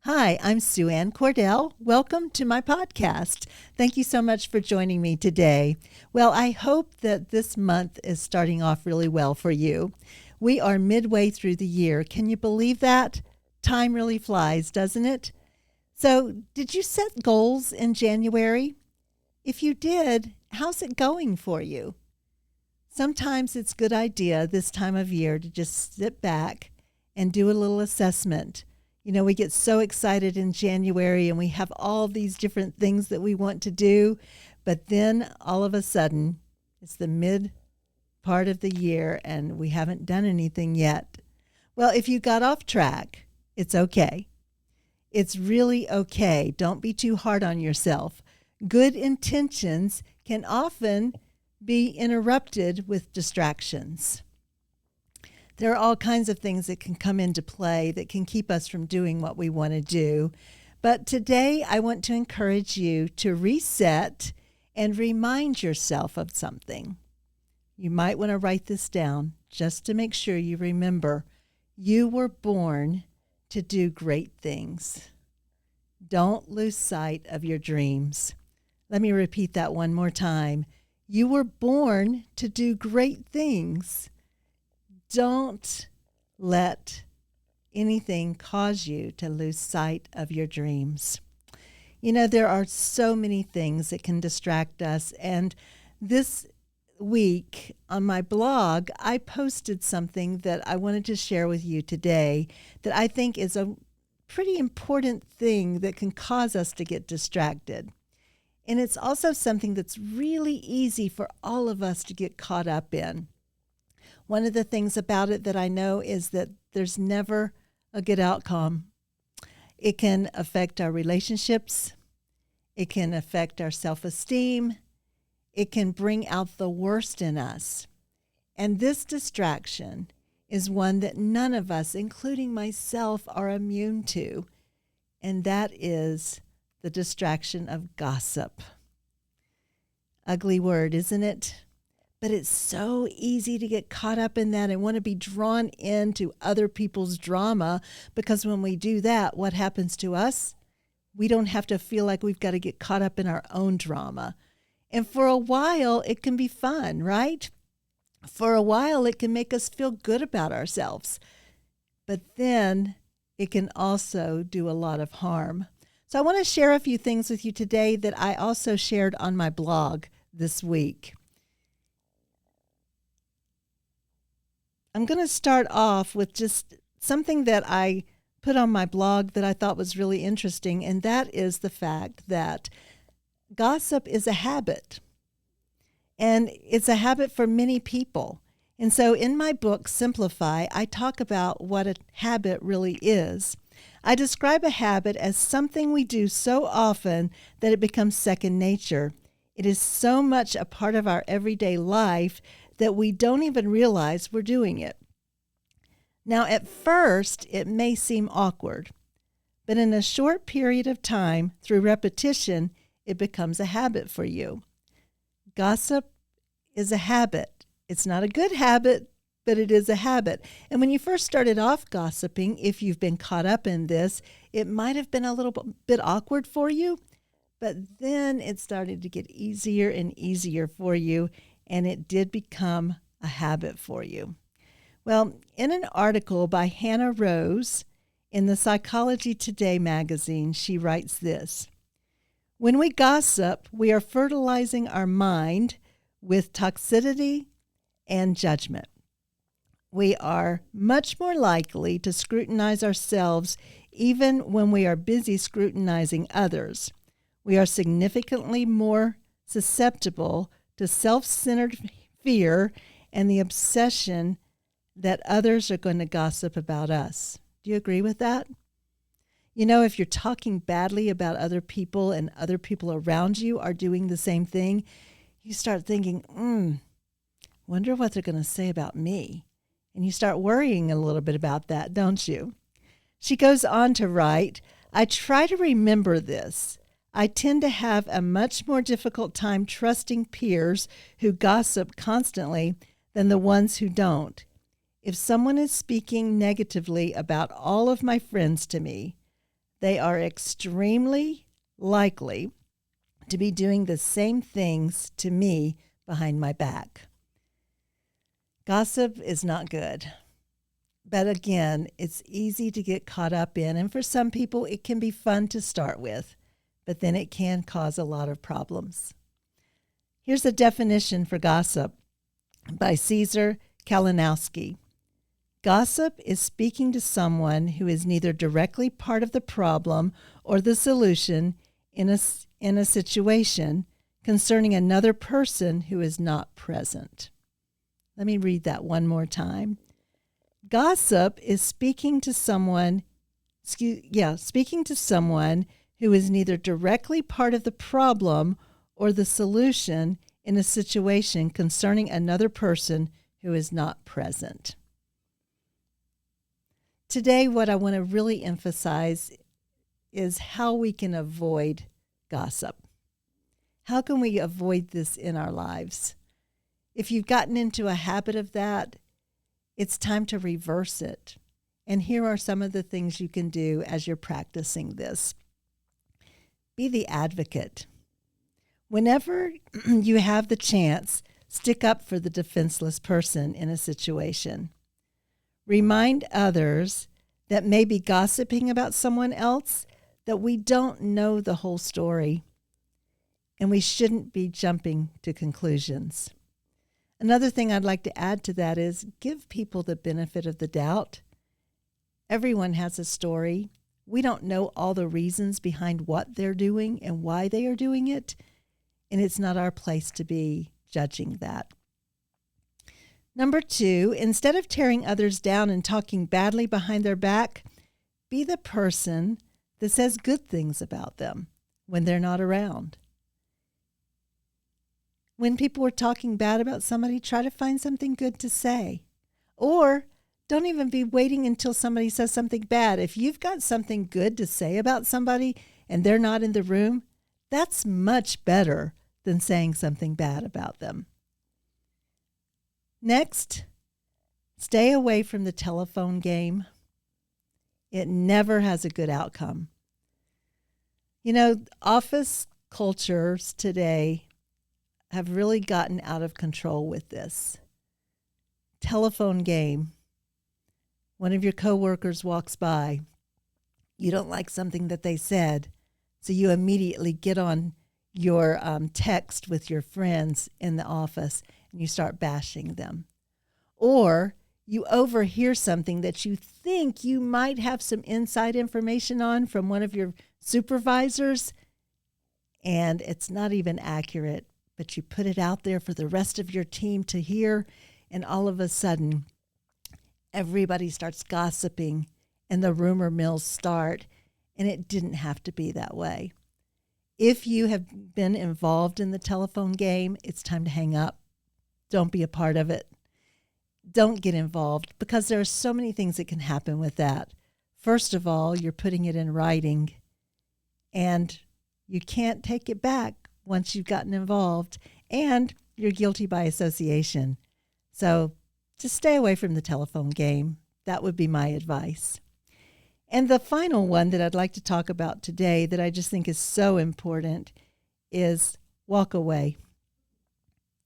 Hi, I'm Sue Ann Cordell. Welcome to my podcast. Thank you so much for joining me today. Well, I hope that this month is starting off really well for you. We are midway through the year. Can you believe that? Time really flies, doesn't it? So, did you set goals in January? If you did, how's it going for you? Sometimes it's a good idea this time of year to just sit back and do a little assessment. You know, we get so excited in January and we have all these different things that we want to do, but then all of a sudden it's the mid part of the year and we haven't done anything yet. Well, if you got off track, it's okay. It's really okay. Don't be too hard on yourself. Good intentions can often be interrupted with distractions. There are all kinds of things that can come into play that can keep us from doing what we want to do. But today I want to encourage you to reset and remind yourself of something. You might want to write this down just to make sure you remember. You were born to do great things. Don't lose sight of your dreams. Let me repeat that one more time. You were born to do great things. Don't let anything cause you to lose sight of your dreams. You know, there are so many things that can distract us. And this week on my blog, I posted something that I wanted to share with you today that I think is a pretty important thing that can cause us to get distracted. And it's also something that's really easy for all of us to get caught up in. One of the things about it that I know is that there's never a good outcome. It can affect our relationships. It can affect our self-esteem. It can bring out the worst in us. And this distraction is one that none of us, including myself, are immune to. And that is the distraction of gossip. Ugly word, isn't it? But it's so easy to get caught up in that and want to be drawn into other people's drama, because when we do that, what happens to us? We don't have to feel like we've got to get caught up in our own drama. And for a while, it can be fun, right? For a while, it can make us feel good about ourselves. But then it can also do a lot of harm. So I want to share a few things with you today that I also shared on my blog this week. I'm going to start off with just something that I put on my blog that I thought was really interesting, and that is the fact that gossip is a habit. And it's a habit for many people. And so in my book, Simplify, I talk about what a habit really is. I describe a habit as something we do so often that it becomes second nature. It is so much a part of our everyday life that we don't even realize we're doing it. Now, at first, it may seem awkward, but in a short period of time, through repetition, it becomes a habit for you. Gossip is a habit. It's not a good habit, but it is a habit. And when you first started off gossiping, if you've been caught up in this, it might have been a little bit awkward for you, but then it started to get easier and easier for you, and it did become a habit for you. Well, in an article by Hannah Rose in the Psychology Today magazine, she writes this: when we gossip, we are fertilizing our mind with toxicity and judgment. We are much more likely to scrutinize ourselves even when we are busy scrutinizing others. We are significantly more susceptible to self-centered fear and the obsession that others are going to gossip about us. Do you agree with that? You know, if you're talking badly about other people and other people around you are doing the same thing, you start thinking, wonder what they're going to say about me. And you start worrying a little bit about that, don't you? She goes on to write, I try to remember this. I tend to have a much more difficult time trusting peers who gossip constantly than the ones who don't. If someone is speaking negatively about all of my friends to me, they are extremely likely to be doing the same things to me behind my back. Gossip is not good. But again, it's easy to get caught up in, and for some people, it can be fun to start with, but then it can cause a lot of problems. Here's a definition for gossip by Cesar Kalinowski. Gossip is speaking to someone who is neither directly part of the problem or the solution in a situation concerning another person who is not present. Let me read that one more time. Gossip is speaking to someone who is neither directly part of the problem or the solution in a situation concerning another person who is not present. Today, what I want to really emphasize is how we can avoid gossip. How can we avoid this in our lives? If you've gotten into a habit of that, it's time to reverse it. And here are some of the things you can do as you're practicing this. Be the advocate. Whenever you have the chance, stick up for the defenseless person in a situation. Remind others that may be gossiping about someone else that we don't know the whole story, and we shouldn't be jumping to conclusions. Another thing I'd like to add to that is give people the benefit of the doubt. Everyone has a story. We don't know all the reasons behind what they're doing and why they are doing it, and it's not our place to be judging that. Number 2, instead of tearing others down and talking badly behind their back, be the person that says good things about them when they're not around. When people are talking bad about somebody, try to find something good to say. Or don't even be waiting until somebody says something bad. If you've got something good to say about somebody and they're not in the room, that's much better than saying something bad about them. Next, stay away from the telephone game. It never has a good outcome. You know, office cultures today have really gotten out of control with this. Telephone game. One of your coworkers walks by. You don't like something that they said, so you immediately get on your text with your friends in the office and you start bashing them. Or you overhear something that you think you might have some inside information on from one of your supervisors, and it's not even accurate, but you put it out there for the rest of your team to hear, and all of a sudden, everybody starts gossiping, and the rumor mills start, and it didn't have to be that way. If you have been involved in the telephone game, it's time to hang up. Don't be a part of it. Don't get involved, because there are so many things that can happen with that. First of all, you're putting it in writing, and you can't take it back once you've gotten involved, and you're guilty by association. So just stay away from the telephone game. That would be my advice. And the final one that I'd like to talk about today that I just think is so important is walk away.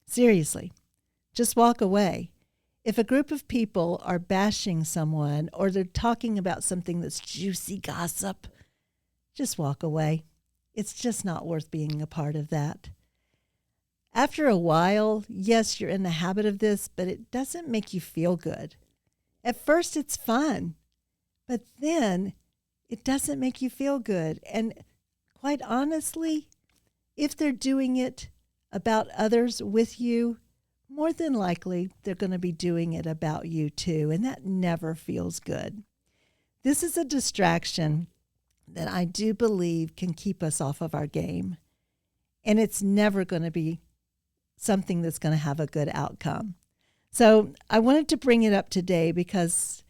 Seriously, just walk away. If a group of people are bashing someone or they're talking about something that's juicy gossip, just walk away. It's just not worth being a part of that. After a while, yes, you're in the habit of this, but it doesn't make you feel good. At first, it's fun, but then it doesn't make you feel good. And quite honestly, if they're doing it about others with you, more than likely, they're going to be doing it about you too, and that never feels good. This is a distraction that I do believe can keep us off of our game, and it's never going to be something that's going to have a good outcome. So I wanted to bring it up today because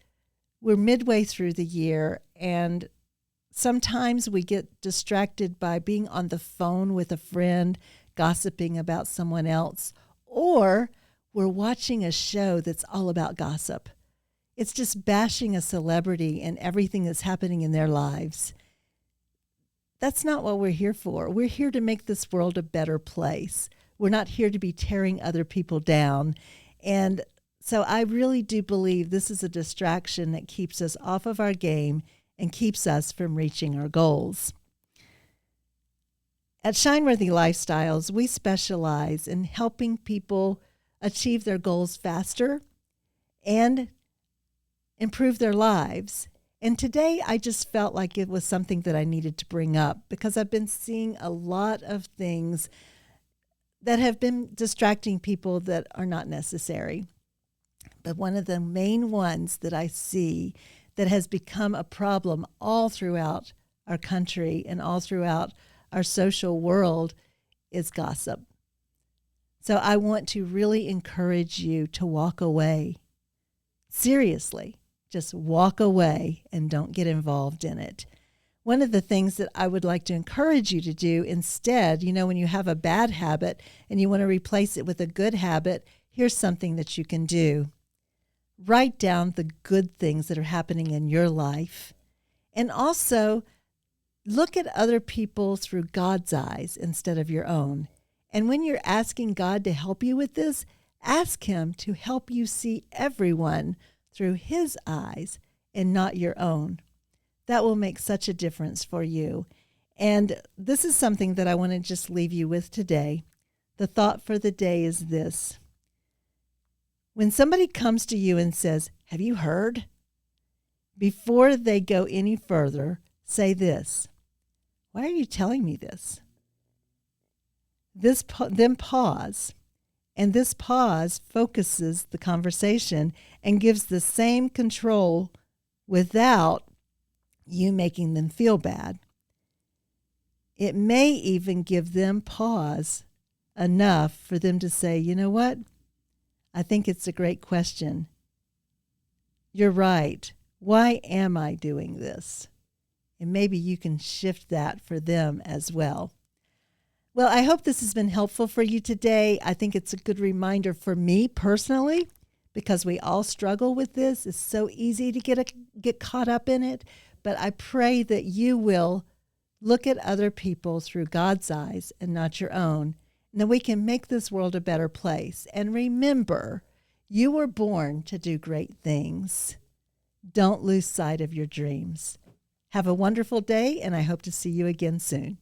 we're midway through the year, and sometimes we get distracted by being on the phone with a friend, gossiping about someone else, or we're watching a show that's all about gossip. It's just bashing a celebrity and everything that's happening in their lives. that's not what we're here for. We're here to make this world a better place. We're not here to be tearing other people down. And so I really do believe this is a distraction that keeps us off of our game and keeps us from reaching our goals. At Shineworthy Lifestyles, we specialize in helping people achieve their goals faster and improve their lives. And today I just felt like it was something that I needed to bring up because I've been seeing a lot of things that have been distracting people that are not necessary. But one of the main ones that I see that has become a problem all throughout our country and all throughout our social world is gossip. So I want to really encourage you to walk away. Seriously, just walk away and don't get involved in it. One of the things that I would like to encourage you to do instead, when you have a bad habit and you want to replace it with a good habit, here's something that you can do. Write down the good things that are happening in your life. And also, look at other people through God's eyes instead of your own. And when you're asking God to help you with this, ask Him to help you see everyone through His eyes and not your own. That will make such a difference for you. And this is something that I want to just leave you with today. The thought for the day is this. When somebody comes to you and says, "Have you heard?" Before they go any further, say this. "Why are you telling me this?" Then pause. And this pause focuses the conversation and gives the same control without you making them feel bad. It may even give them pause enough for them to say, "You know what? I think it's a great question. You're right. Why am I doing this?" And maybe you can shift that for them as well. Well, I hope this has been helpful for you today. I think it's a good reminder for me personally, because we all struggle with this. It's so easy to get caught up in it. But I pray that you will look at other people through God's eyes and not your own, and that we can make this world a better place. And remember, you were born to do great things. Don't lose sight of your dreams. Have a wonderful day, and I hope to see you again soon.